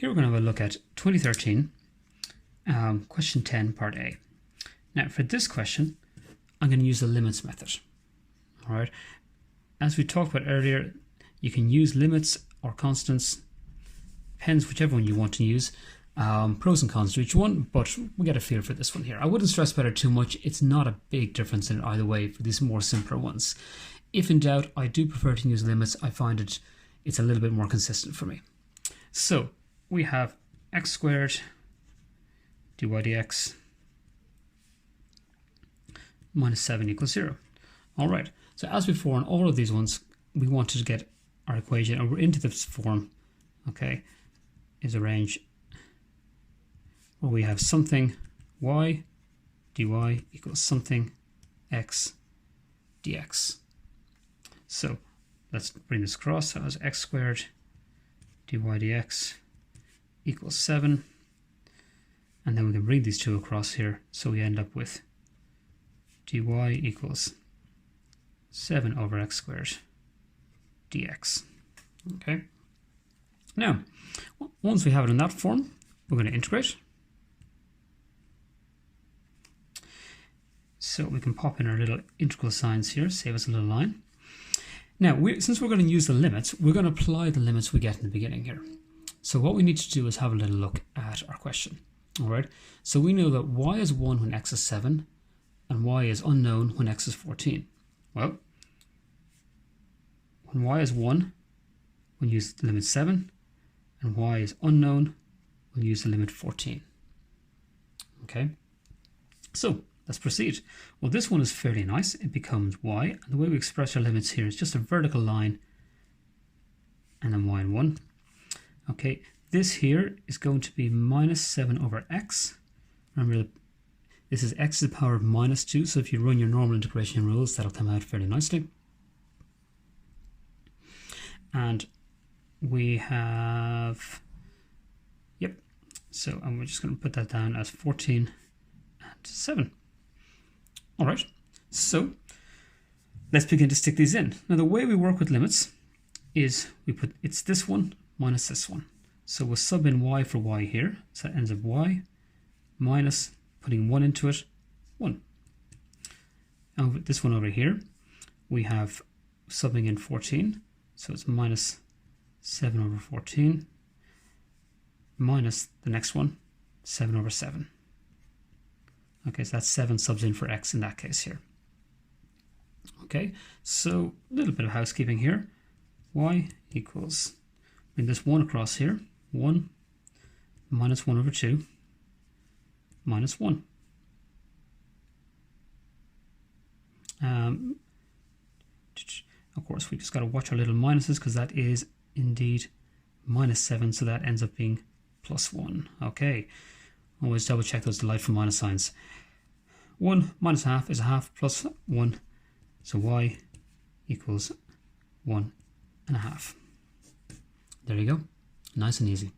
here we're going to have a look at 2013, question 10, part A. Now for this question, I'm going to use the limits method. All right. As we talked about earlier, you can use limits or constants, depends whichever one you want to use. Pros and cons to each one, but we get a feel for this one here. I wouldn't stress about it too much. It's not a big difference in either way for these more simpler ones. If in doubt, I do prefer to use limits. I find it's a little bit more consistent for me. So we have x squared dy dx minus 7 equals 0. All right, so as before in all of these ones, we wanted to get our equation, and we're into this form, okay, is a range where we have something y dy equals something x dx. So let's bring this across. So as x squared dy dx equals 7, and then we can bring these two across here, so we end up with dy equals 7 over x squared dx. Okay. Now, once we have it in that form, we're going to integrate. So we can pop in our little integral signs here, save us a little line. Now, since we're going to use the limits, we're going to apply the limits we get in the beginning here. So what we need to do is have a little look at our question. All right. So we know that y is 1 when x is 7, and y is unknown when x is 14. Well, when y is 1, we'll use the limit 7, and y is unknown, we'll use the limit 14. Okay. So let's proceed. Well, this one is fairly nice. It becomes y, and the way we express our limits here is just a vertical line and then y and 1. Okay, this here is going to be minus 7 over x. Remember, this is x to the power of minus 2, so if you run your normal integration rules, that'll come out fairly nicely. And we have, yep, so and we're just going to put that down as 14 and 7. All right, so let's begin to stick these in. Now the way we work with limits is it's this one minus this one. So we'll sub in y for y here. So that ends up y minus, putting 1 into it, 1. And with this one over here, we have subbing in 14. So it's minus 7 over 14 minus the next one, 7 over 7. Okay, so that's 7 subs in for x in that case here. Okay, so a little bit of housekeeping here. Y equals, bring this 1 across here, 1 minus 1 over 2 minus 1. Of course, we just got to watch our little minuses because that is indeed minus 7, so that ends up being plus 1. Okay, always double check those delightful minus signs. 1 minus a half is a half plus 1, so y equals 1 and a half. There you go, nice and easy.